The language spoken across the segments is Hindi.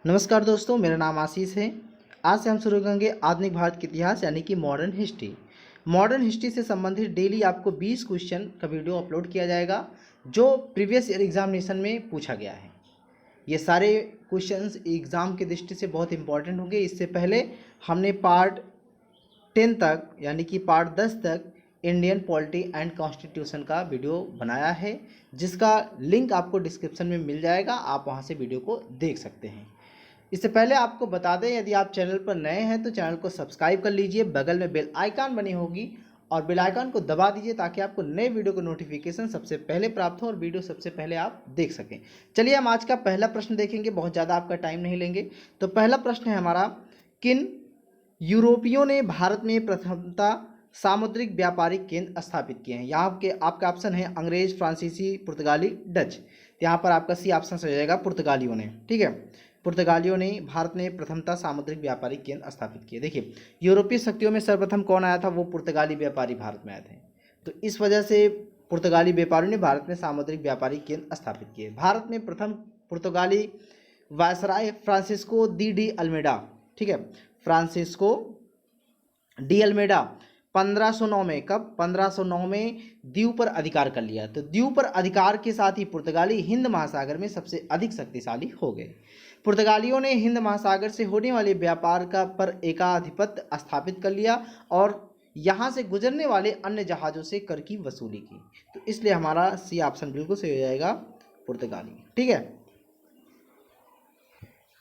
नमस्कार दोस्तों, मेरा नाम आशीष है। आज से हम शुरू करेंगे आधुनिक भारत के इतिहास यानी कि मॉडर्न हिस्ट्री। मॉडर्न हिस्ट्री से संबंधित डेली आपको 20 क्वेश्चन का वीडियो अपलोड किया जाएगा जो प्रीवियस ईयर एग्जामिनेशन में पूछा गया है। ये सारे क्वेश्चंस एग्ज़ाम की दृष्टि से बहुत इंपॉर्टेंट होंगे। इससे पहले हमने पार्ट 10 तक यानी कि पार्ट 10 तक इंडियन पॉलिटी एंड कॉन्स्टिट्यूशन का वीडियो बनाया है, जिसका लिंक आपको डिस्क्रिप्शन में मिल जाएगा। आप वहां से वीडियो को देख सकते हैं। इससे पहले आपको बता दें, यदि आप चैनल पर नए हैं तो चैनल को सब्सक्राइब कर लीजिए। बगल में बेल आइकन बनी होगी और बेल आइकन को दबा दीजिए ताकि आपको नए वीडियो को नोटिफिकेशन सबसे पहले प्राप्त हो और वीडियो सबसे पहले आप देख सकें। चलिए हम आज का पहला प्रश्न देखेंगे, बहुत ज़्यादा आपका टाइम नहीं लेंगे। तो पहला प्रश्न है हमारा, किन यूरोपियों ने भारत में प्रथमतः सामुद्रिक व्यापारिक केंद्र स्थापित किए हैं? यहाँ के आपका ऑप्शन है अंग्रेज, फ्रांसीसी, पुर्तगाली, डच। यहाँ पर आपका सी ऑप्शन हो जाएगा पुर्तगालियों ने। ठीक है, पुर्तगालियों ने भारत में प्रथमतः सामुद्रिक व्यापारिक केंद्र स्थापित किए। देखिए, यूरोपीय शक्तियों में सर्वप्रथम कौन आया था? वो पुर्तगाली व्यापारी भारत में आए थे। तो इस वजह से पुर्तगाली व्यापारियों ने भारत में सामुद्रिक व्यापारिक केंद्र स्थापित किए। भारत में प्रथम पुर्तगाली वायसराय फ्रांसिस्को डी अल्मेडा, ठीक है, फ्रांसिस्को डी अल्मेडा 1509 में, कब? 1509 में दीव पर अधिकार कर लिया। तो दीव पर अधिकार के साथ ही पुर्तगाली हिंद महासागर में सबसे अधिक शक्तिशाली हो गए। पुर्तगालियों ने हिंद महासागर से होने वाले व्यापार का पर एकाधिपत्य स्थापित कर लिया और यहाँ से गुजरने वाले अन्य जहाज़ों से कर की वसूली की। तो इसलिए हमारा सी ऑप्शन बिल्कुल सही हो जाएगा, पुर्तगाली। ठीक है,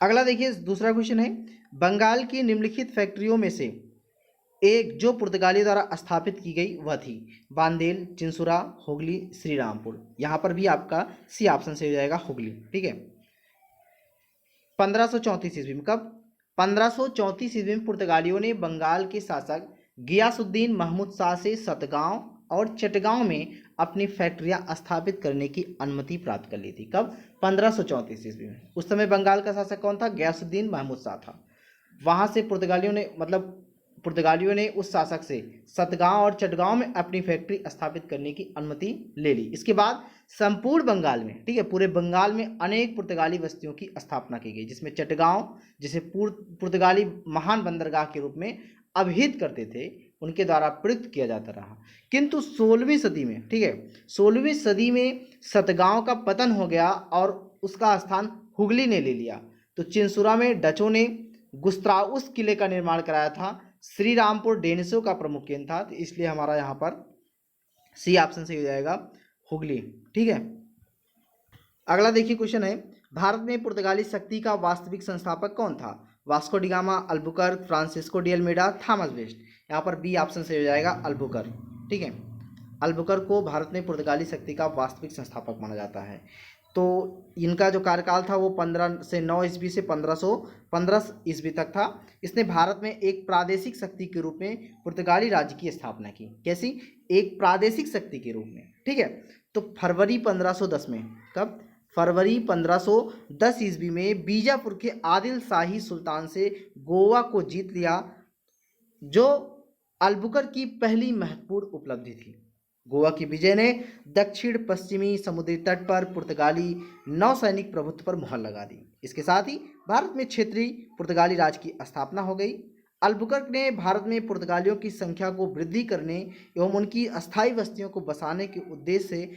अगला देखिए, दूसरा क्वेश्चन है, बंगाल की निम्नलिखित फैक्ट्रियों में से एक जो पुर्तगालियों द्वारा स्थापित की गई वह थी? बांदेल, चिंसुरा, हुगली, श्रीरामपुर। यहाँ पर भी आपका सी ऑप्शन से हो जाएगा हुगली। ठीक है, 1534 ईस्वी में, कब? 1534 ईस्वी में पुर्तगालियों ने बंगाल के शासक गियासुद्दीन महमूद शाह से सतगांव और चटगांव में अपनी फैक्ट्रियां स्थापित करने की अनुमति प्राप्त कर ली थी। कब? 1534 ईस्वी में। उस समय बंगाल का शासक कौन था? गियासुद्दीन महमूद शाह था। वहां से पुर्तगालियों ने उस शासक से सतगांव और चटगांव में अपनी फैक्ट्री स्थापित करने की अनुमति ले ली। इसके बाद संपूर्ण बंगाल में, ठीक है, पूरे बंगाल में अनेक पुर्तगाली बस्तियों की स्थापना की गई, जिसमें चटगांव, जिसे पुर्तगाली महान बंदरगाह के रूप में अभिहित करते थे, उनके द्वारा प्रयुक्त किया जाता रहा। किंतु 16वीं सदी में, ठीक है, 16वीं सदी में सतगांव का पतन हो गया और उसका स्थान हुगली ने ले लिया। तो चिंसुरा में डचों ने गुस्त्राउस किले का निर्माण कराया था। श्रीरामपुर डेनिसों का प्रमुख केंद्र था। तो इसलिए हमारा यहाँ पर सी ऑप्शन से हो जाएगा हुगली। ठीक है, अगला देखिए क्वेश्चन है, भारत में पुर्तगाली शक्ति का वास्तविक संस्थापक कौन था? Vasco da Gama, Albuquerque, Francisco de Almeida, Thomas West. यहाँ पर बी ऑप्शन से हो जाएगा अल्बुकर्क। ठीक है, अल्बुकर्क को भारत में पुर्तगाली शक्ति का वास्तविक संस्थापक माना जाता है। तो इनका जो कार्यकाल था वो 15 से 9 ईस्वी से 1515 ईस्वी तक था। इसने भारत में एक प्रादेशिक शक्ति के रूप में पुर्तगाली राज्य की स्थापना की। कैसी? एक प्रादेशिक शक्ति के रूप में। ठीक है, तो फरवरी 1510 में, कब? फरवरी 1510 ईस्वी में बीजापुर के आदिल शाही सुल्तान से गोवा को जीत लिया, जो अल्बुकर्क की पहली महत्वपूर्ण उपलब्धि थी। गोवा की विजय ने दक्षिण पश्चिमी समुद्री तट पर पुर्तगाली नौसैनिक प्रभुत्व पर मुहर लगा दी। इसके साथ ही भारत में क्षेत्रीय पुर्तगाली राज की स्थापना हो गई। अल्बुकर्क ने भारत में पुर्तगालियों की संख्या को वृद्धि करने एवं उनकी अस्थायी बस्तियों को बसाने के उद्देश्य से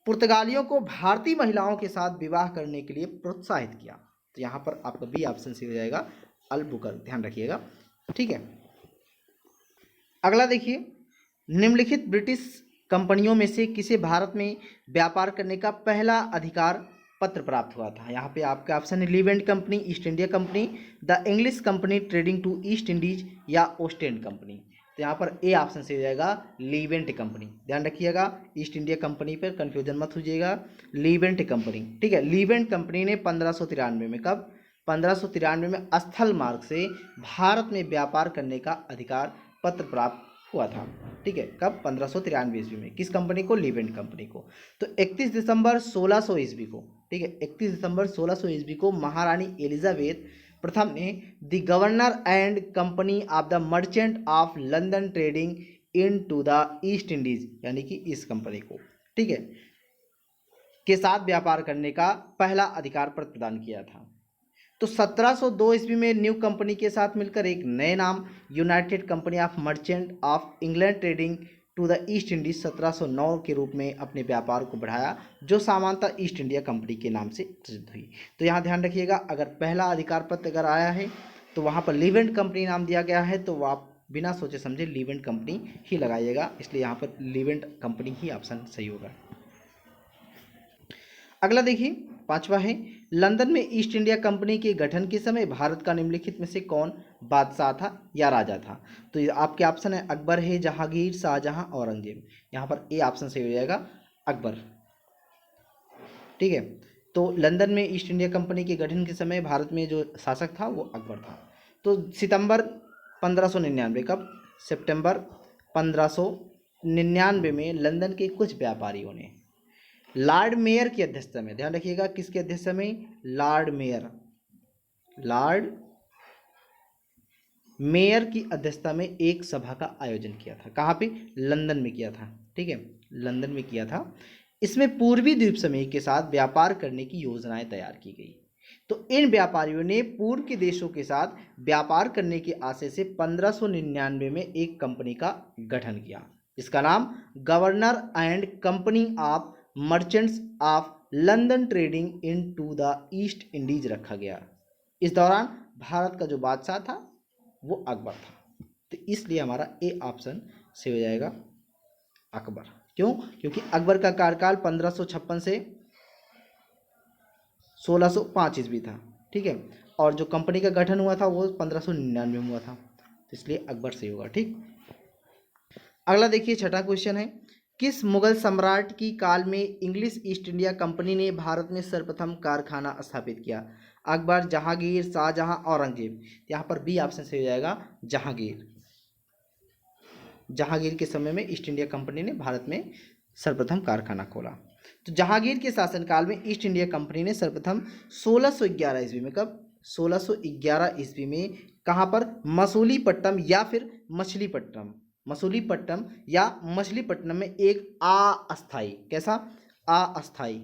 पुर्तगालियों को भारतीय महिलाओं के साथ विवाह करने के लिए प्रोत्साहित किया। तो यहाँ पर आपका बी ऑप्शन से हो जाएगा अल्बुकर्क, ध्यान रखिएगा। ठीक है, अगला देखिए, निम्नलिखित ब्रिटिश कंपनियों में से किसे भारत में व्यापार करने का पहला अधिकार पत्र प्राप्त हुआ था? यहाँ पे आपका ऑप्शन है Levant company, East India company, the English company trading to East Indies या ओस्टेंड कंपनी। तो यहाँ पर ए ऑप्शन से हो जाएगा लीवेंट कंपनी। ध्यान रखिएगा, ईस्ट इंडिया कंपनी पर कंफ्यूजन मत होइएगा, लीवेंट कंपनी। ठीक है, लीवेंट कंपनी ने 1593 में, कब? 1593 में स्थल मार्ग से भारत में व्यापार करने का अधिकार पत्र प्राप्त हुआ था। ठीक है, कब? 1593 ईस्वी में। किस कंपनी को? लीवेंट कंपनी को। तो 31 दिसंबर 1600 ईस्वी को, ठीक है, 31 दिसंबर 1600 ईस्वी को महारानी एलिजाबेथ प्रथम ने the governor and company of the merchant of London trading in to the East Indies, यानी कि इस कंपनी को, ठीक है, के साथ व्यापार करने का पहला अधिकार पत्र प्रदान किया था। तो 1702 ईस्वी में न्यू कंपनी के साथ मिलकर एक नए नाम United company of merchant of England trading to the East Indies 1709 के रूप में अपने व्यापार को बढ़ाया, जो सामान्यतः ईस्ट इंडिया कंपनी के नाम से प्रसिद्ध हुई। तो यहाँ ध्यान रखिएगा, अगर पहला अधिकार पत्र अगर आया है तो वहाँ पर लीवेंट कंपनी नाम दिया गया है, तो आप बिना सोचे समझे लीवेंट कंपनी ही लगाइएगा, इसलिए यहाँ पर लीवेंट कंपनी ही ऑप्शन सही होगा। अगला देखिए, पांचवा है, लंदन में ईस्ट इंडिया कंपनी के गठन के समय भारत का निम्नलिखित में से कौन बादशाह था या राजा था? तो ये आपके ऑप्शन है अकबर है, जहांगीर, शाहजहां, औरंगजेब। यहाँ पर ए ऑप्शन सही हो जाएगा, अकबर। ठीक है, तो लंदन में ईस्ट इंडिया कंपनी के गठन के समय भारत में जो शासक था वो अकबर था। तो सितंबर 1599, कब? सितंबर 1599 में लंदन के कुछ व्यापारियों ने लॉर्ड मेयर की अध्यक्षता में, ध्यान रखिएगा किसकी अध्यक्षता में? लॉर्ड मेयर की अध्यक्षता में एक सभा का आयोजन किया था। कहाँ पे? लंदन में किया था। ठीक है, लंदन में किया था। इसमें पूर्वी द्वीप समूह के साथ व्यापार करने की योजनाएं तैयार की गई। तो इन व्यापारियों ने पूर्व के देशों के साथ व्यापार करने के आशय से 1599 में एक कंपनी का गठन किया, जिसका नाम governor and company of merchants of London trading in to the East Indies रखा गया। इस दौरान भारत का जो बादशाह था वो अकबर था, तो इसलिए हमारा ए ऑप्शन से हो जाएगा अकबर। क्यों? क्योंकि अकबर का कार्यकाल 1556 से 1605 ईस्वी था। ठीक है, और जो कंपनी का गठन हुआ था वो 1599 में हुआ था, तो इसलिए अकबर से होगा। ठीक, अगला देखिए, छठा क्वेश्चन है, किस मुगल सम्राट की काल में इंग्लिश ईस्ट इंडिया कंपनी ने भारत में सर्वप्रथम कारखाना स्थापित किया? अकबर, जहांगीर, शाहजहां, औरंगजेब। यहाँ पर बी ऑप्शन से हो जाएगा जहांगीर। जहांगीर के समय में ईस्ट इंडिया कंपनी ने भारत में सर्वप्रथम कारखाना खोला। तो जहांगीर के शासनकाल में ईस्ट इंडिया कंपनी ने सर्वप्रथम 1611 ईस्वी में, कब? 1611 ईस्वी में कहाँ पर? मसूलीपट्टनम या फिर मछलीपट्टनम, मसूलीपट्टनम या मछलीपट्टनम में एक अस्थाई, कैसा? अस्थाई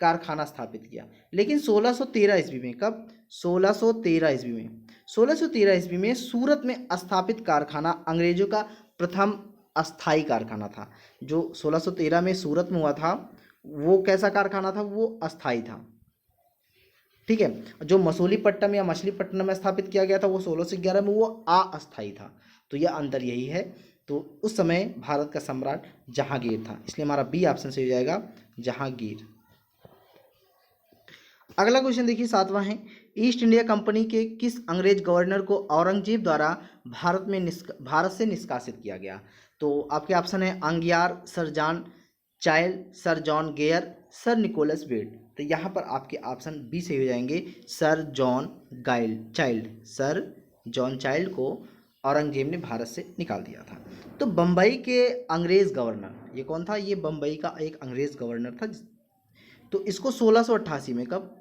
कारखाना स्थापित किया। लेकिन 1613 ईस्वी में, कब? 1613 ईस्वी में, 1613 ईस्वी में सूरत में स्थापित कारखाना अंग्रेजों का प्रथम अस्थाई कारखाना था। जो 1613 में सूरत में हुआ था वो कैसा कारखाना था? वो अस्थाई था। ठीक है, जो मसूलीपट्टनम या मछलीपट्टनम में स्थापित किया गया था वो 1611 में, वो अस्थाई था। तो यह अंतर यही है। तो उस समय भारत का सम्राट जहांगीर था, इसलिए हमारा बी ऑप्शन से हो जाएगा जहांगीर। अगला क्वेश्चन देखिए, सातवां है, ईस्ट इंडिया कंपनी के किस अंग्रेज गवर्नर को औरंगजेब द्वारा भारत से निष्कासित किया गया? तो आपके ऑप्शन है Aungier, sir John Child, sir John Gayer, sir Nicholas बेड। तो यहाँ पर आपके ऑप्शन बी से हो जाएंगे sir John Child. Sir John Child को औरंगजेब ने भारत से निकाल दिया था। तो बम्बई के अंग्रेज गवर्नर ये कौन था? ये बम्बई का एक अंग्रेज गवर्नर था। तो इसको 1688 में, कब?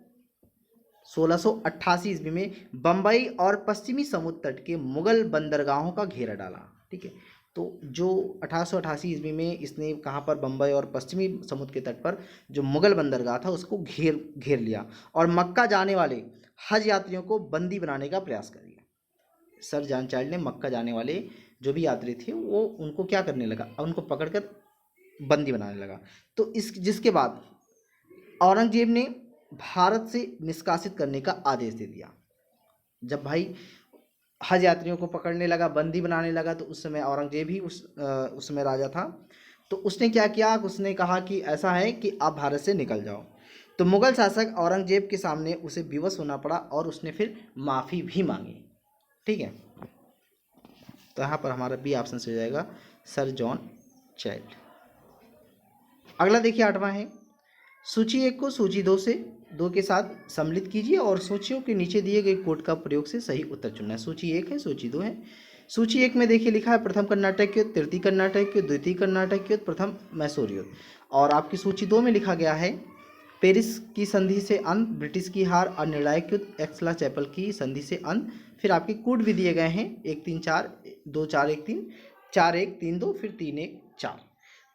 1688 ईस्वी में बम्बई और पश्चिमी समुद्र तट के मुगल बंदरगाहों का घेरा डाला। ठीक है, तो जो 1888 ईस्वी में इसने कहाँ पर? बम्बई और पश्चिमी समुद्र के तट पर जो मुगल बंदरगाह था उसको घेर लिया और मक्का जाने वाले हज यात्रियों को बंदी बनाने का प्रयास कर दिया। सर जॉन चाइल्ड ने मक्का जाने वाले जो भी यात्री थे वो उनको क्या करने लगा? उनको पकड़कर बंदी बनाने लगा। तो जिसके बाद औरंगजेब ने भारत से निष्कासित करने का आदेश दे दिया। जब भाई हज यात्रियों को पकड़ने लगा, बंदी बनाने लगा, तो उस समय औरंगजेब ही उस समय राजा था। तो उसने क्या किया? उसने कहा कि ऐसा है कि आप भारत से निकल जाओ। तो मुगल शासक औरंगजेब के सामने उसे विवश होना पड़ा और उसने फिर माफ़ी भी मांगी। ठीक है, तो यहाँ पर हमारा बी ऑप्शन से हो जाएगा सर जॉन चाइल्ड। अगला देखिए, आठवां है, सूची 1 को सूची 2 के साथ सम्मिलित कीजिए और सूचियों के नीचे दिए गए कोड का प्रयोग से सही उत्तर चुनना है। सूची 1 है, सूची 2 है। सूची 1 में देखिए लिखा है प्रथम कर्नाटक युद्ध, तृतीय कर्नाटक युद्ध, द्वितीय कर्नाटक युद्ध, प्रथम मैसूर युद्ध। और आपकी सूची 2 में लिखा गया है पेरिस की संधि से अंत, ब्रिटिश की हार और निर्णायक युद्ध, एक्सला चैपल की संधि से अंत। फिर आपके कोड भी दिए गए हैं 1-3-4, 2-4-1-3, 4-1-3-2, फिर 3-1-4।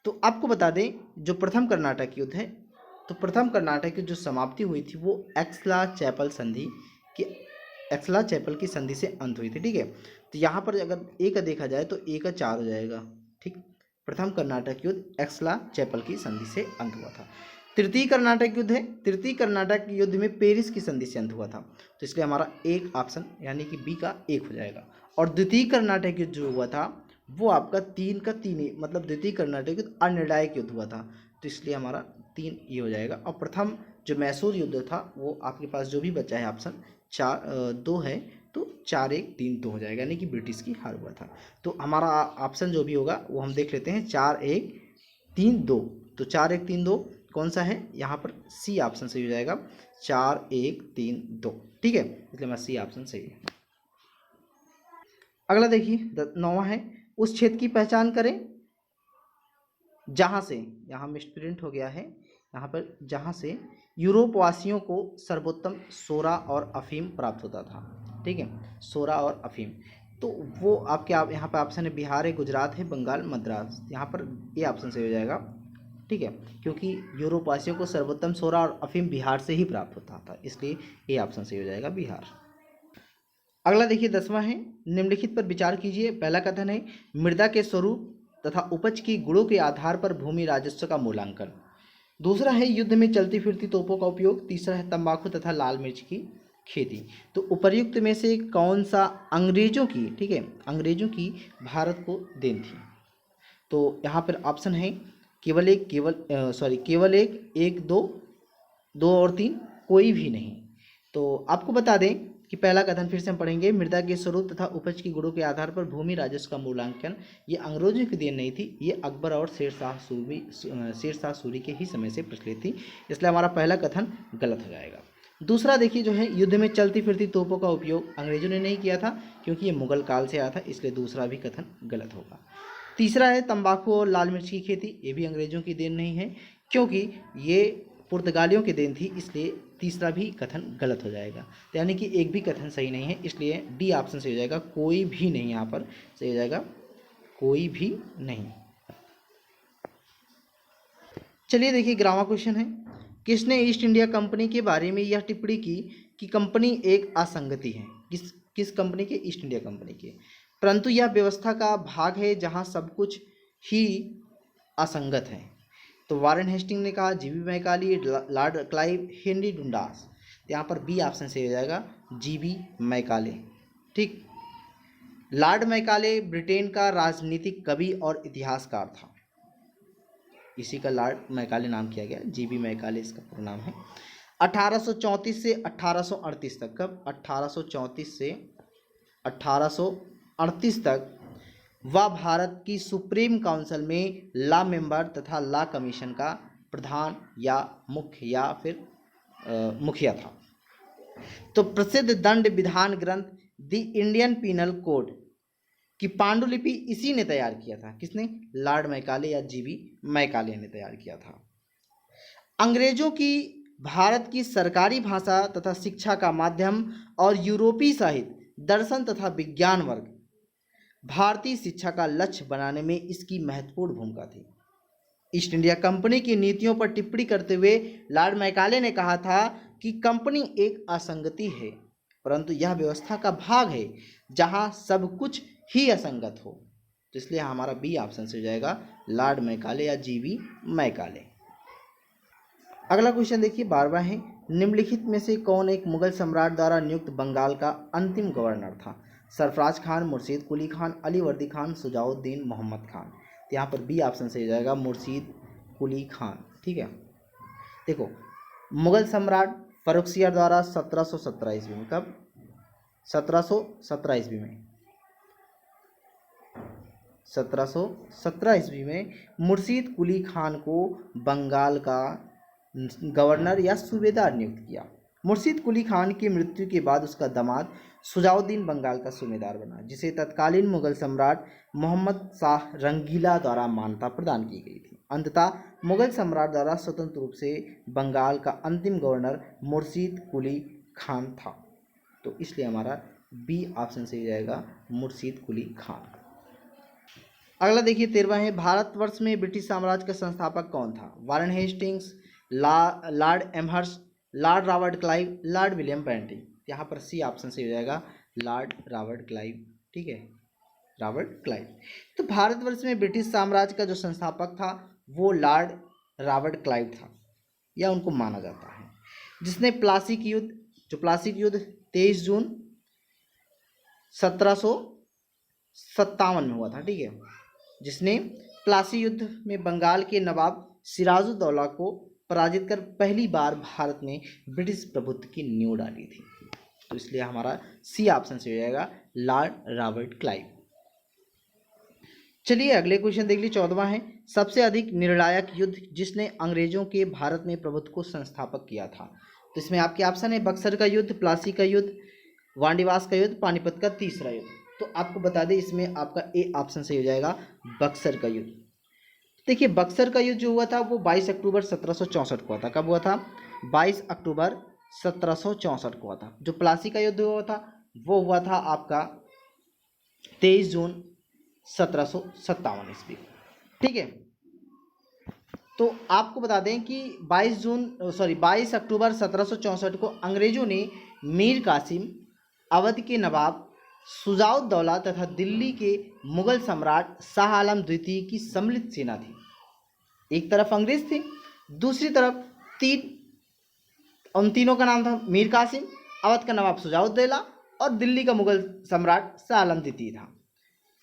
तो आपको बता दें जो प्रथम कर्नाटक युद्ध है तो प्रथम कर्नाटक की जो समाप्ति हुई थी वो एक्सला चैपल संधि की एक्सला चैपल की संधि से अंत हुई थी। ठीक है, तो यहाँ पर अगर ए का देखा जाए तो ए का 4 हो जाएगा। ठीक, प्रथम कर्नाटक युद्ध एक्सला चैपल की संधि से अंत हुआ था। तृतीय कर्नाटक युद्ध है, तृतीय कर्नाटक युद्ध में पेरिस की संधि से अंत हुआ था, तो इसलिए हमारा एक ऑप्शन यानी कि बी का 1 हो जाएगा। और द्वितीय कर्नाटक युद्ध जो हुआ था वो आपका 3 का 3 ही, मतलब द्वितीय कर्नाटक युद्ध अनिर्णायक युद्ध हुआ था, तो इसलिए हमारा 3 ये हो जाएगा। और प्रथम जो मैसूर युद्ध था वो आपके पास जो भी बचा है ऑप्शन 2 है, तो 4-1-3-2 हो जाएगा, यानी कि ब्रिटिश की हार हुआ था। तो हमारा ऑप्शन जो भी होगा वो हम देख लेते हैं, 4-1-3-2। तो 4-1-3-2 कौन सा है, यहाँ पर सी ऑप्शन सही हो जाएगा, 4-1-3-2। ठीक है, इसलिए हमारा सी ऑप्शन सही है। अगला देखिए 9वां है, उस क्षेत्र की पहचान करें जहाँ से, यहाँ मिसप्रिंट हो गया है, यहाँ पर जहाँ से यूरोप वासियों को सर्वोत्तम सोरा और अफीम प्राप्त होता था। ठीक है, सोरा और अफीम, तो वो आपके यहाँ पर ऑप्शन है बिहार है, गुजरात है, बंगाल, मद्रास, यहाँ पर ये ऑप्शन सही हो जाएगा। ठीक है, क्योंकि यूरोप वासियों को सर्वोत्तम सोरा और अफीम बिहार से ही प्राप्त होता था, इसलिए ये ऑप्शन सही हो जाएगा बिहार। अगला देखिए 10वां है, निम्नलिखित पर विचार कीजिए। पहला कथन है मृदा के स्वरूप तथा उपज की गुणों के आधार पर भूमि राजस्व का मूल्यांकन। दूसरा है युद्ध में चलती फिरती तोपों का उपयोग। तीसरा है तंबाकू तथा लाल मिर्च की खेती। तो उपर्युक्त में से कौन सा अंग्रेजों की, ठीक है, अंग्रेजों की भारत को देन थी? तो यहाँ पर ऑप्शन है केवल एक, केवल एक, दो और 3, कोई भी नहीं। तो आपको बता दें कि पहला कथन फिर से हम पढ़ेंगे, मृदा के स्वरूप तथा उपज की गुणों के आधार पर भूमि राजस्व का मूल्यांकन, ये अंग्रेजों की देन नहीं थी, ये अकबर और शेरशाह सूरी के ही समय से प्रचलित थी, इसलिए हमारा पहला कथन गलत हो जाएगा। दूसरा देखिए जो है युद्ध में चलती फिरती तोपों का उपयोग अंग्रेजों ने नहीं किया था, क्योंकि ये मुगल काल से आया था, इसलिए दूसरा भी कथन गलत होगा। तीसरा है तंबाकू और लाल मिर्च की खेती, ये भी अंग्रेजों की देन नहीं है, क्योंकि ये पुर्तगालियों की देन थी, इसलिए तीसरा भी कथन गलत हो जाएगा। तो यानी कि एक भी कथन सही नहीं है, इसलिए डी ऑप्शन सही हो जाएगा, कोई भी नहीं, यहाँ पर सही हो जाएगा, कोई भी नहीं। चलिए देखिए 11वां क्वेश्चन है, किसने ईस्ट इंडिया कंपनी के बारे में यह टिप्पणी की कि कंपनी एक असंगति है? किस कंपनी के? ईस्ट इंडिया कंपनी के। परंतु यह व्यवस्था का भाग है जहाँ सब कुछ ही असंगत है। तो वारेन हेस्टिंग ने कहा, GB Macaulay, Lord Clive, Henry Dundas. तो यहाँ पर बी ऑप्शन सही हो जाएगा, जीबी मैकाले। ठीक, लॉर्ड मैकाले ब्रिटेन का राजनीतिक कवि और इतिहासकार था, इसी का लॉर्ड मैकाले नाम किया गया, जीबी मैकाले इसका पूरा नाम है। 1834 से 1838 तक, कब? 1834 से 1838 तक वह भारत की सुप्रीम काउंसिल में लॉ मेंबर तथा लॉ कमीशन का प्रधान या मुख्य या फिर मुखिया था। तो प्रसिद्ध दंड विधान ग्रंथ द इंडियन पीनल कोड की पांडुलिपि इसी ने तैयार किया था। किसने? लॉर्ड मैकाले या जीबी मैकाले ने तैयार किया था। अंग्रेजों की भारत की सरकारी भाषा तथा शिक्षा का माध्यम और यूरोपीय साहित्य, दर्शन तथा विज्ञान वर्ग भारतीय शिक्षा का लक्ष्य बनाने में इसकी महत्वपूर्ण भूमिका थी। ईस्ट इंडिया कंपनी की नीतियों पर टिप्पणी करते हुए लॉर्ड मैकाले ने कहा था कि कंपनी एक असंगति है, परंतु यह व्यवस्था का भाग है जहां सब कुछ ही असंगत हो। तो इसलिए हमारा बी ऑप्शन से हो जाएगा, लॉर्ड मैकाले या जीबी मैकाले। अगला क्वेश्चन देखिए 12वां है, निम्नलिखित में से कौन एक मुगल सम्राट द्वारा नियुक्त बंगाल का अंतिम गवर्नर था? सरफराज खान, मुर्शीद कुली खान, अली वर्दी खान, सुजाउद्दीन मोहम्मद खान। तो यहाँ पर बी ऑप्शन सही हो जाएगा, मुर्शीद कुली खान। ठीक है, देखो मुगल सम्राट फर्रुखसियार द्वारा 1717 ईस्वी में, कब? 1717 ईस्वी में, 1717 ईस्वी में मुर्शीद कुली खान को बंगाल का गवर्नर या सूबेदार नियुक्त किया। मुर्शीद कुली खान की मृत्यु के बाद उसका दामाद सुजाउद्दीन बंगाल का सूबेदार बना, जिसे तत्कालीन मुगल सम्राट मोहम्मद शाह रंगीला द्वारा मान्यता प्रदान की गई थी। अंततः मुगल सम्राट द्वारा स्वतंत्र रूप से बंगाल का अंतिम गवर्नर मुर्शीद कुली खान था, तो इसलिए हमारा बी ऑप्शन से हो जाएगा, मुर्शीद कुली खान। अगला देखिए 13वां है, भारतवर्ष में ब्रिटिश साम्राज्य का संस्थापक कौन था? Warren Hastings, Lord Amherst, Lord Robert Clive, Lord William Bentinck. यहाँ पर सी ऑप्शन से हो जाएगा लॉर्ड रॉबर्ट क्लाइव, ठीक है, रॉबर्ट क्लाइव। तो भारतवर्ष में ब्रिटिश साम्राज्य का जो संस्थापक था वो लॉर्ड रॉबर्ट क्लाइव था, या उनको माना जाता है, जिसने प्लासी की युद्ध, जो प्लासी की युद्ध 23 जून 1757 में हुआ था, ठीक है, जिसने प्लासी युद्ध में बंगाल के नवाब सिराजुद्दौला को पराजित कर पहली बार भारत में ब्रिटिश प्रभुत्व की नींव डाली थी। तो इसलिए हमारा सी ऑप्शन से हो जाएगा लॉर्ड रॉबर्ट क्लाइव। चलिए अगले क्वेश्चन देख लीजिए, 14वां है, सबसे अधिक निर्णायक युद्ध जिसने अंग्रेजों के भारत में प्रभुत्व को संस्थापक किया था। तो इसमें आपके ऑप्शन है बक्सर का युद्ध, प्लासी का युद्ध, वांडीवास का युद्ध, पानीपत का तीसरा युद्ध। तो आपको बता दें इसमें आपका ए ऑप्शन से हो जाएगा बक्सर का युद्ध। देखिए बक्सर का युद्ध जो हुआ था वो 22 अक्टूबर 1764 को हुआ था। कब हुआ था? 22 अक्टूबर 1764 को हुआ था। जो प्लासी का युद्ध हुआ था वो हुआ था आपका 23 जून 1757 ईस्वी, ठीक है। तो आपको बता दें कि 22 अक्टूबर 1764 को अंग्रेजों ने मीर कासिम, अवध के नवाब शुजाउद्दौला तथा दिल्ली के मुगल सम्राट शाह आलम द्वितीय की सम्मिलित सेना थी। एक तरफ अंग्रेज थे, दूसरी तरफ उन तीनों का नाम था मीर कासिम, अवध का नवाब शुजाउद्दौला और दिल्ली का मुगल सम्राट शाह आलम द्वितीय था,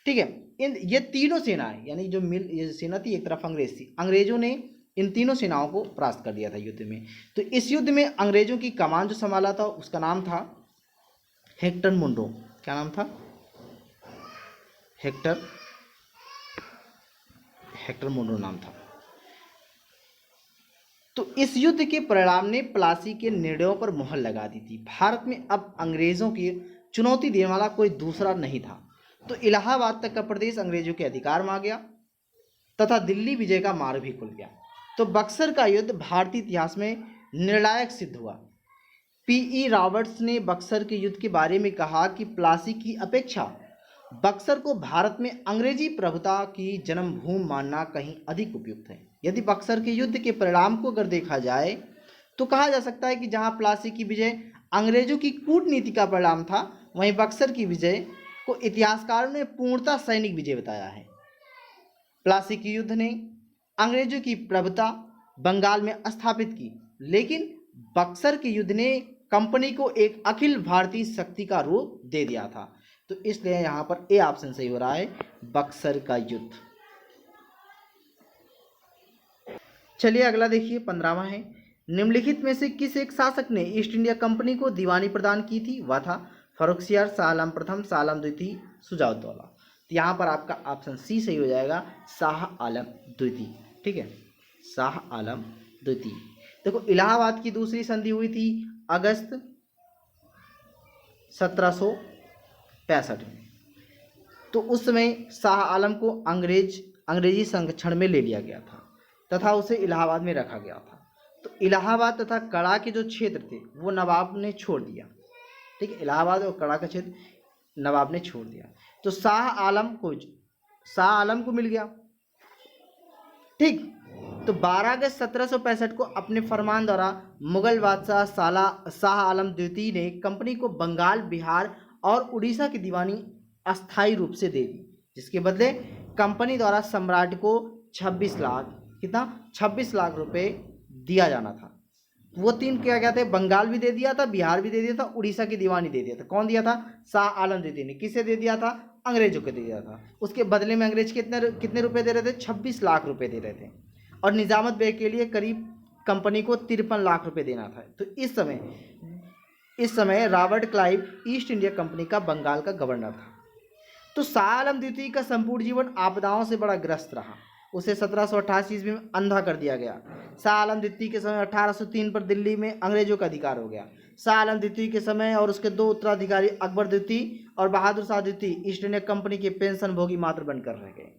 ठीक है। ये तीनों सेनाएं, यानी जो ये सेना थी एक तरफ अंग्रेज थी, अंग्रेजों ने इन तीनों सेनाओं को परास्त कर दिया था युद्ध में। तो इस युद्ध में अंग्रेजों की कमान जो संभाला था उसका नाम था हेक्टर मुनरो। क्या नाम था? हेक्टर मुनरो नाम था। तो इस युद्ध के परिणाम ने प्लासी के निर्णयों पर मुहर लगा दी थी। भारत में अब अंग्रेजों की चुनौती देने वाला कोई दूसरा नहीं था। तो इलाहाबाद तक का प्रदेश अंग्रेजों के अधिकार में आ गया तथा दिल्ली विजय का मार्ग भी खुल गया। तो बक्सर का युद्ध भारतीय इतिहास में निर्णायक सिद्ध हुआ। पीई रॉबर्ट्स ने बक्सर के युद्ध के बारे में कहा कि प्लासी की अपेक्षा बक्सर को भारत में अंग्रेजी प्रभुता की जन्मभूमि मानना कहीं अधिक उपयुक्त है। यदि बक्सर के युद्ध के परिणाम को अगर देखा जाए तो कहा जा सकता है कि जहां प्लासी की विजय अंग्रेजों की कूटनीति का परिणाम था, वहीं बक्सर की विजय को इतिहासकारों ने पूर्णतः सैनिक विजय बताया है। प्लासी के युद्ध ने अंग्रेजों की प्रभुता बंगाल में स्थापित की, लेकिन बक्सर के युद्ध ने कंपनी को एक अखिल भारतीय शक्ति का रूप दे दिया था। तो इसलिए यहां पर ए ऑप्शन सही हो रहा है, बक्सर का युद्ध। चलिए अगला देखिए, 15वां है, निम्नलिखित में से किस एक शासक ने ईस्ट इंडिया कंपनी को दीवानी प्रदान की थी? वह था फर्रुखसियार, शाह आलम प्रथम, शाह आलम द्वितीय, शुजाउद्दौला। तो यहाँ पर आपका ऑप्शन सी सही हो जाएगा, शाह आलम द्वितीय, ठीक है, शाह आलम द्वितीय। देखो इलाहाबाद की दूसरी संधि हुई थी अगस्त 1765 में। तो उस समय शाह आलम को अंग्रेजी संरक्षण में ले लिया गया था तथा उसे इलाहाबाद में रखा गया था। तो इलाहाबाद तथा कड़ा के जो क्षेत्र थे वो नवाब ने छोड़ दिया, ठीक है, इलाहाबाद और कड़ा का क्षेत्र नवाब ने छोड़ दिया। तो शाह आलम को मिल गया, ठीक। तो 12 अगस्त 1765 को अपने फरमान द्वारा मुगल बादशाह शाह आलम द्वितीय ने कंपनी को बंगाल, बिहार और उड़ीसा की दीवानी अस्थायी रूप से दे दी, जिसके बदले कंपनी द्वारा सम्राट को 26 लाख रुपए दिया जाना था। वो तीन क्या कहते हैं, बंगाल भी दे दिया था, बिहार भी दे दिया था, उड़ीसा की दीवानी दे दिया था। कौन दिया था? शाह आलम द्वितीय ने। किसे दे दिया था? अंग्रेजों को दे दिया था। उसके बदले में अंग्रेज कितने रुपए दे रहे थे? 26 लाख रुपए दे रहे थे, और निजामत बे के लिए करीब कंपनी को 53 लाख रुपए देना था। तो इस समय Robert Clive east India company का बंगाल का गवर्नर था। तो शाह आलम द्वितीय का संपूर्ण जीवन आपदाओं से बड़ा ग्रस्त रहा। उसे 1788 ईस्वी में अंधा कर दिया गया। शाह आलम द्वितीय के समय 1803 पर दिल्ली में अंग्रेजों का अधिकार हो गया। शाह आलम द्वितीय के समय और उसके दो उत्तराधिकारी अकबर द्वितीय और बहादुर शाह द्वितीय ईस्ट इंडिया कंपनी के पेंशन भोगी मात्र बनकर रह गए,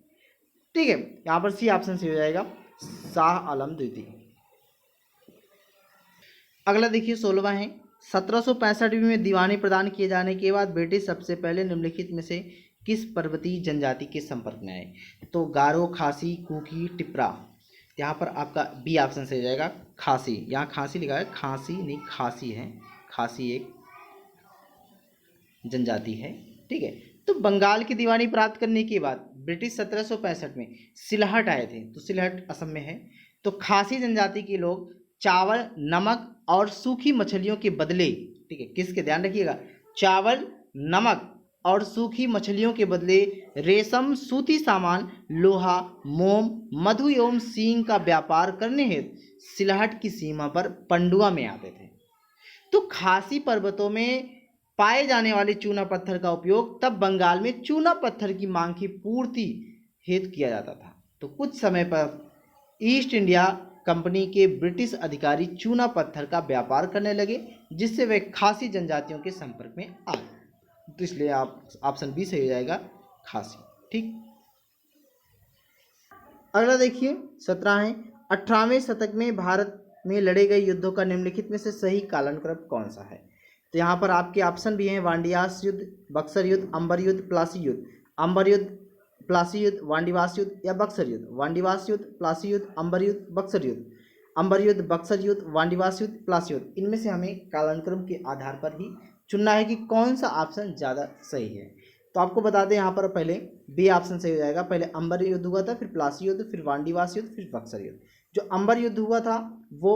ठीक है। यहाँ पर सी ऑप्शन से हो जाएगा, शाह आलम द्वितीय। अगला देखिए 16वां है, 1765 में दीवानी प्रदान किए जाने के बाद ब्रिटिश सबसे पहले निम्नलिखित में से किस पर्वतीय जनजाति के संपर्क में आए? तो गारो, खासी, कुकी, टिपरा। यहाँ पर आपका बी ऑप्शन सही हो जाएगा, खासी। यहाँ खासी लिखा है, खासी नहीं खासी है, खासी एक जनजाति है, ठीक है। तो बंगाल की दीवानी प्राप्त करने के बाद ब्रिटिश 1765 में सिलहट आए थे, तो सिलहट असम में है। तो खासी जनजाति के लोग चावल, नमक और सूखी मछलियों के बदले, ठीक है, किसके, ध्यान रखिएगा, चावल, नमक और सूखी मछलियों के बदले रेशम, सूती सामान, लोहा, मोम, मधु एवं सींग का व्यापार करने हेतु सिलहट की सीमा पर पंडुआ में आते थे। तो खासी पर्वतों में पाए जाने वाले चूना पत्थर का उपयोग तब बंगाल में चूना पत्थर की मांग की पूर्ति हेतु किया जाता था। तो कुछ समय पर ईस्ट इंडिया कंपनी के ब्रिटिश अधिकारी चूना पत्थर का व्यापार करने लगे, जिससे वे खासी जनजातियों के संपर्क में आ गए। तो इसलिए आप ऑप्शन बी सही हो जाएगा, खासी, ठीक। अगला देखिए 17 है, 18वें शतक में भारत में लड़े गए युद्धों का निम्नलिखित में से सही कालानुक्रम कौन सा है। तो यहाँ पर आपके ऑप्शन भी हैं, वांडियास युद्ध, बक्सर युद्ध, अंबर युद्ध, प्लासी युद्ध, अंबर युद्ध, प्लासी युद्ध, वांडिवास युद्ध या बक्सर युद्ध। वांडिवास युद्ध, प्लासी युद्ध, अंबर युद्ध, बक्सर युद्ध, अंबर युद्ध, बक्सर युद्ध, वांडिवास युद्ध, प्लासी युद्ध। इनमें से हमें कालानुक्रम के आधार पर ही चुनना है कि कौन सा ऑप्शन ज़्यादा सही है। तो आपको बता दें, यहाँ पर पहले बी ऑप्शन सही हो जाएगा। पहले अंबर युद्ध हुआ था, फिर प्लासी युद्ध, फिर वांडिवास युद्ध, फिर बक्सर युद्ध। जो अंबर युद्ध हुआ था वो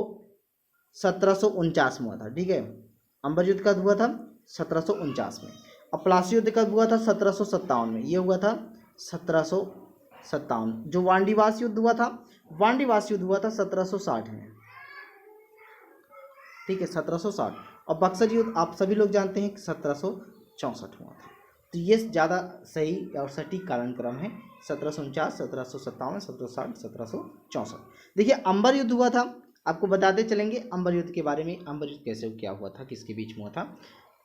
1749 में हुआ था, ठीक है। अंबर युद्ध कब हुआ था, 1749 में। अब प्लासी युद्ध कब हुआ था, 1757 में। ये हुआ था 1757। जो वांडीवास युद्ध हुआ था, वांडीवास युद्ध हुआ था 1760 में, ठीक है, 1760। और बक्सर युद्ध आप सभी लोग जानते हैं कि 1764 हुआ था। तो ये ज़्यादा सही और सटीक कालानुक्रम है, 1749, 1757, 1760, 1764। देखिए अंबर युद्ध हुआ था, आपको बताते चलेंगे अंबर युद्ध के बारे में। अंबर युद्ध कैसे क्या हुआ था, किसके बीच में हुआ था।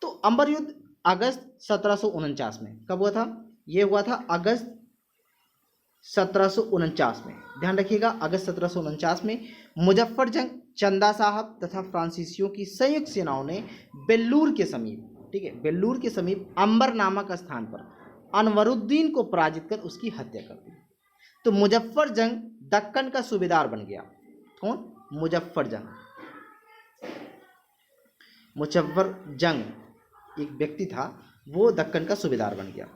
तो अंबर युद्ध अगस्त 1749 में। कब हुआ था, ये हुआ था अगस्त 1749 में, ध्यान रखिएगा, अगस्त 1749 में। मुजफ्फरजंग, चंदा साहब तथा फ्रांसीसियों की संयुक्त सेनाओं ने बेल्लूर के समीप, ठीक है, बेल्लूर के समीप अंबर नामक स्थान पर अनवरुद्दीन को पराजित कर उसकी हत्या कर दी। तो मुजफ्फरजंग दक्कन का सूबेदार बन गया। कौन, मुजफ्फरजंग। मुजफ्फरजंग एक व्यक्ति था, वो दक्कन का सूबेदार बन गया।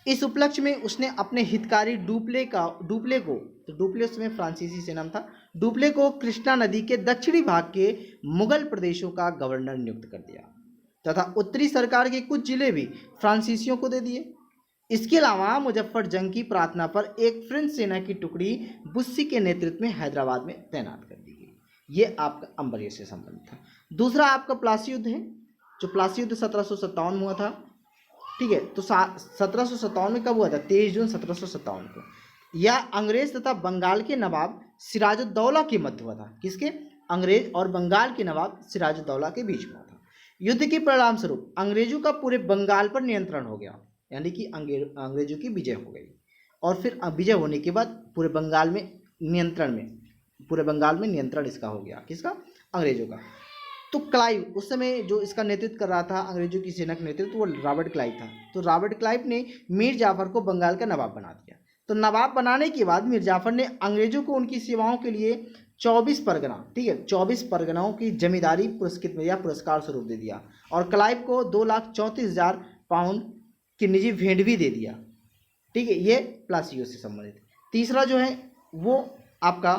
इस उपलक्ष्य में उसने अपने हितकारी डुप्ले को, तो डुप्ले उसमें फ्रांसीसी से नाम था, डुप्ले को कृष्णा नदी के दक्षिणी भाग के मुगल प्रदेशों का गवर्नर नियुक्त कर दिया तथा उत्तरी सरकार के कुछ जिले भी फ्रांसीसियों को दे दिए। इसके अलावा मुजफ्फरजंग की प्रार्थना पर एक फ्रेंच सेना की टुकड़ी बुस्सी के नेतृत्व में हैदराबाद में तैनात कर दी गई। ये आपका अंबर युद्ध से संबंधित था। दूसरा आपका प्लासी युद्ध है, जो प्लासी युद्ध 1757 में हुआ था, ठीक है। तो 1757 में कब हुआ था, 23 जून 1757 को। यह अंग्रेज तथा बंगाल के नवाब सिराजुद्दौला के मध्य हुआ था। किसके, अंग्रेज और बंगाल के नवाब सिराजुद्दौला के बीच में हुआ था। युद्ध के परिणाम स्वरूप अंग्रेजों का पूरे बंगाल पर नियंत्रण हो गया, यानी कि अंग्रेजों की विजय हो गई। और फिर विजय होने के बाद पूरे बंगाल में नियंत्रण इसका हो गया, किसका, अंग्रेजों का। तो क्लाइव उस समय जो इसका नेतृत्व कर रहा था, अंग्रेजों की सेना का नेतृत्व, वो रॉबर्ट क्लाइव था। तो रॉबर्ट क्लाइव ने मीर जाफर को बंगाल का नवाब बना दिया। तो नवाब बनाने के बाद मीर जाफर ने अंग्रेजों को उनकी सेवाओं के लिए 24 परगना, ठीक है, 24 परगनाओं की जमींदारी पुरस्कृत या पुरस्कार स्वरूप दे दिया। और क्लाइव को 2,34,000 पाउंड की निजी भेंट भी दे दिया, ठीक है। ये प्लासी युद्ध से संबंधित। तीसरा जो है वो आपका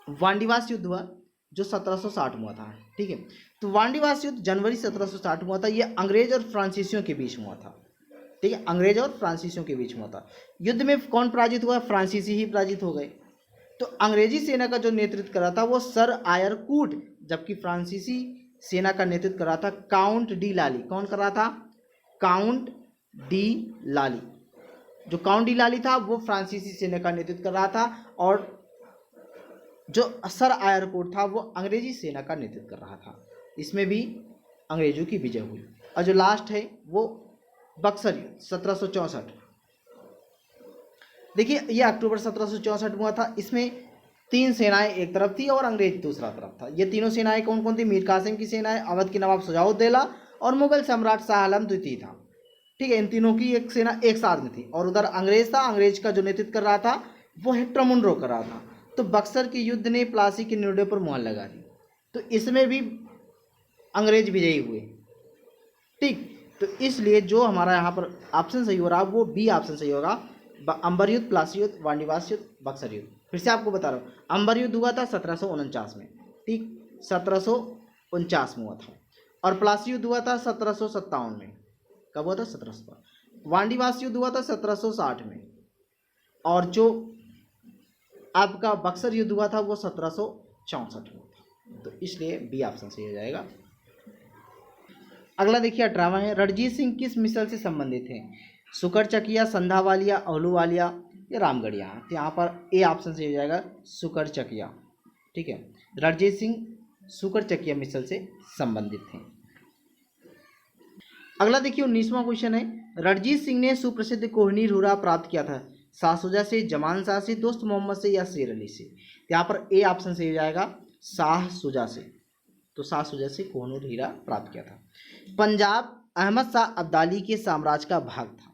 वांडीवास युद्ध हुआ, जो 1760 में हुआ था, ठीक है। तो वांडीवास युद्ध जनवरी 1760 में हुआ था। ये अंग्रेज और फ्रांसीसियों के बीच में हुआ था, ठीक है, अंग्रेज और फ्रांसीसियों के बीच में हुआ था। युद्ध में कौन पराजित हुआ, फ्रांसीसी ही पराजित हो गए। तो अंग्रेजी सेना का जो नेतृत्व कर रहा था वो सर आयर कूट, जबकि फ्रांसीसी सेना का नेतृत्व कर रहा था काउंट डी लाली। कौन कर रहा था, काउंट डी लाली। जो काउंट डी लाली था वो फ्रांसीसी सेना का नेतृत्व कर रहा था, और जो सर आयरकोट था वो अंग्रेजी सेना का नेतृत्व कर रहा था। इसमें भी अंग्रेजों की विजय हुई। और जो लास्ट है वो बक्सर युद्ध 1764। देखिए ये अक्टूबर 1764 में हुआ था। इसमें 3 सेनाएं एक तरफ थी और अंग्रेज दूसरा तरफ था। ये तीनों सेनाएं कौन कौन थी, मीर कासिम की सेनाएं, अवध के नवाब शुजाउद्दौला और मुगल सम्राट शाह आलम द्वितीय था, ठीक है। इन तीनों की एक सेना एक साथ में थी। और उधर अंग्रेज था, अंग्रेज का जो नेतृत्व कर रहा था वो हेक्टर मुनरो कर रहा था। तो बक्सर के युद्ध ने प्लासी के निर्णय पर मुहर लगा दी, तो इसमें भी अंग्रेज विजयी हुए। ठीक, तो इसलिए जो हमारा यहाँ पर ऑप्शन सही हो रहा है वो बी ऑप्शन सही होगा। अंबर युद्ध, प्लासी युद्ध, वाणिवास युद्ध, बक्सर युद्ध। फिर से आपको बता रहा हूँ, अंबर युद्ध हुआ था 1749 में, ठीक, 1749 में हुआ था। और प्लासी युद्ध हुआ था 1757 में। कब हुआ था? 1757। वाणिवास युद्ध हुआ था 1760 में। और जो आपका बक्सर युद्ध हुआ था वो 1764 में था। तो इसलिए बी ऑप्शन सही हो जाएगा। अगला देखिए 18वां है, रणजीत सिंह किस मिसल से संबंधित हैं? सुकरचकिया, संधावालिया, अहलूवालिया या रामगढ़िया। तो यहाँ पर ए ऑप्शन सही हो जाएगा, सुकरचकिया। ठीक है, रणजीत सिंह सुकरचकिया मिसल से संबंधित हैं। अगला देखिए 19वां क्वेश्चन है, रणजीत सिंह ने सुप्रसिद्ध कोहिनूर हीरा प्राप्त किया था शाह शुजा से, जमान शाह से, दोस्त मोहम्मद से या शेर अली से। यहाँ पर ए ऑप्शन सही हो जाएगा, शाह शुजा से। तो शाह शुजा से कोहिनूर हीरा प्राप्त किया था। पंजाब अहमद शाह अब्दाली के साम्राज्य का भाग था।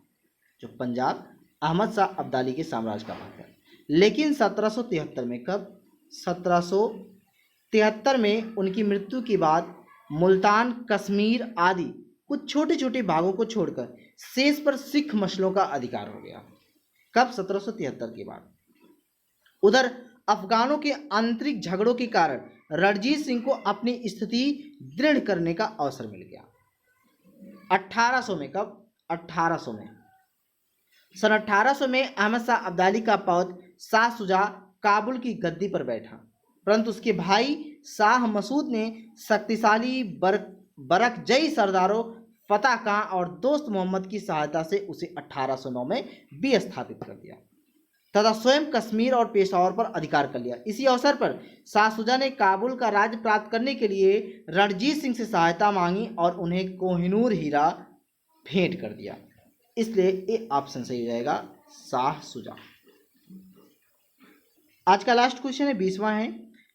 जो पंजाब अहमद शाह अब्दाली के साम्राज्य का भाग था, लेकिन 1773 में, कब? 1773 में उनकी मृत्यु के बाद मुल्तान, कश्मीर आदि कुछ छोटे छोटे भागों को छोड़कर शेष पर सिख मसलों का अधिकार हो गया। कब? 1773 के बाद। उधर अफगानों के आंतरिक झगड़ों के कारण रणजीत सिंह को अपनी स्थिति दृढ़ करने का अवसर मिल गया 1800 में। कब? 1800 में। सन 1800 में अहमद शाह अब्दाली का पौध शाह शुजा काबुल की गद्दी पर बैठा, परंतु उसके भाई शाह मसूद ने शक्तिशाली बरकजई सरदारों फतेह खां और दोस्त मोहम्मद की सहायता से उसे 1809 में विस्थापित कर दिया तथा स्वयं कश्मीर और पेशावर पर अधिकार कर लिया। इसी अवसर पर शाह शुजा ने काबुल का राज्य प्राप्त करने के लिए रणजीत सिंह से सहायता मांगी और उन्हें कोहिनूर हीरा भेंट कर दिया। इसलिए ये ऑप्शन सही हो जाएगा, शाह शुजा। आज का लास्ट क्वेश्चन है 20वां है,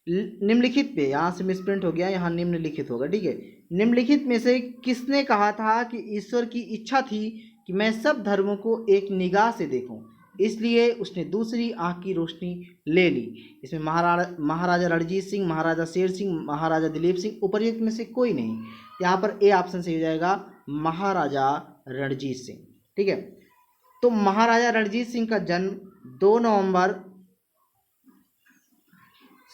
निम्नलिखित पे, यहाँ से मिसप्रिंट हो गया, यहाँ निम्नलिखित होगा। ठीक है, निम्नलिखित में से किसने कहा था कि ईश्वर की इच्छा थी कि मैं सब धर्मों को एक निगाह से देखूं, इसलिए उसने दूसरी आंख की रोशनी ले ली। इसमें महाराजा रणजीत सिंह, महाराजा शेर सिंह, महाराजा दिलीप सिंह, उपर्युक्त में से कोई नहीं। यहाँ पर ए ऑप्शन सही हो जाएगा, महाराजा रणजीत सिंह। ठीक है, तो महाराजा रणजीत सिंह का जन्म 2 नवंबर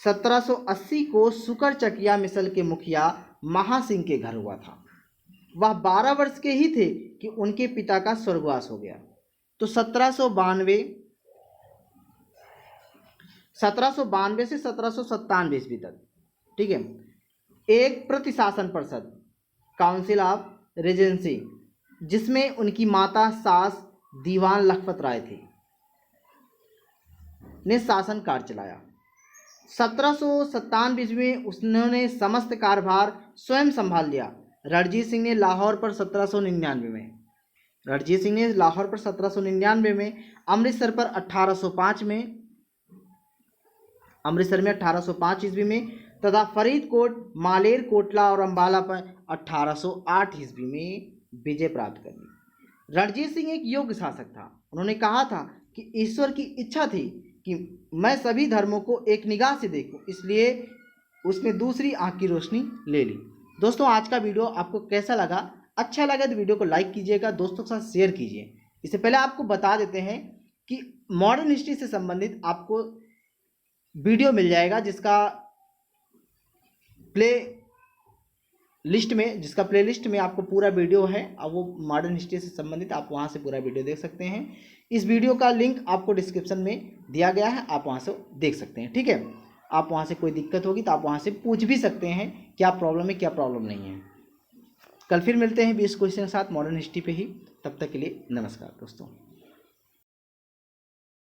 1780 को सुकरचकिया मिसल के मुखिया महासिंह के घर हुआ था। वह 12 वर्ष के ही थे कि उनके पिता का स्वर्गवास हो गया। तो 1792 से 1797 ईस्वी तक, ठीक है, एक प्रतिशासन परिषद, काउंसिल ऑफ रेजेंसी, जिसमें उनकी माता सास दीवान लखपत राय थी, ने शासन कार्य चलाया। 1797 ईस्वी में उन्होंने समस्त कार्यभार स्वयं संभाल लिया। रणजीत सिंह ने लाहौर पर 1799 में, अमृतसर पर 1805 में, अमृतसर में 1805 ईस्वी में, तथा फरीदकोट, मालेर कोटला और अंबाला पर 1808 ईस्वी में विजय प्राप्त कर ली। रणजीत सिंह एक योग्य शासक था। उन्होंने कहा था कि ईश्वर की इच्छा थी कि मैं सभी धर्मों को एक निगाह से देखूं, इसलिए उसने दूसरी आंख की रोशनी ले ली। दोस्तों, आज का वीडियो आपको कैसा लगा? अच्छा लगा तो वीडियो को लाइक कीजिएगा, दोस्तों के साथ शेयर कीजिए। इससे पहले आपको बता देते हैं कि मॉडर्न हिस्ट्री से संबंधित आपको वीडियो मिल जाएगा, जिसका प्लेलिस्ट में आपको पूरा वीडियो है, और वो मॉडर्न हिस्ट्री से संबंधित आप वहाँ से पूरा वीडियो देख सकते हैं। इस वीडियो का लिंक आपको डिस्क्रिप्शन में दिया गया है, आप वहाँ से देख सकते हैं। ठीक है, आप वहाँ से कोई दिक्कत होगी तो आप वहाँ से पूछ भी सकते हैं क्या प्रॉब्लम है, क्या प्रॉब्लम नहीं है। कल फिर मिलते हैं 20 क्वेश्चन के साथ मॉडर्न हिस्ट्री पे ही। तब तक के लिए नमस्कार दोस्तों।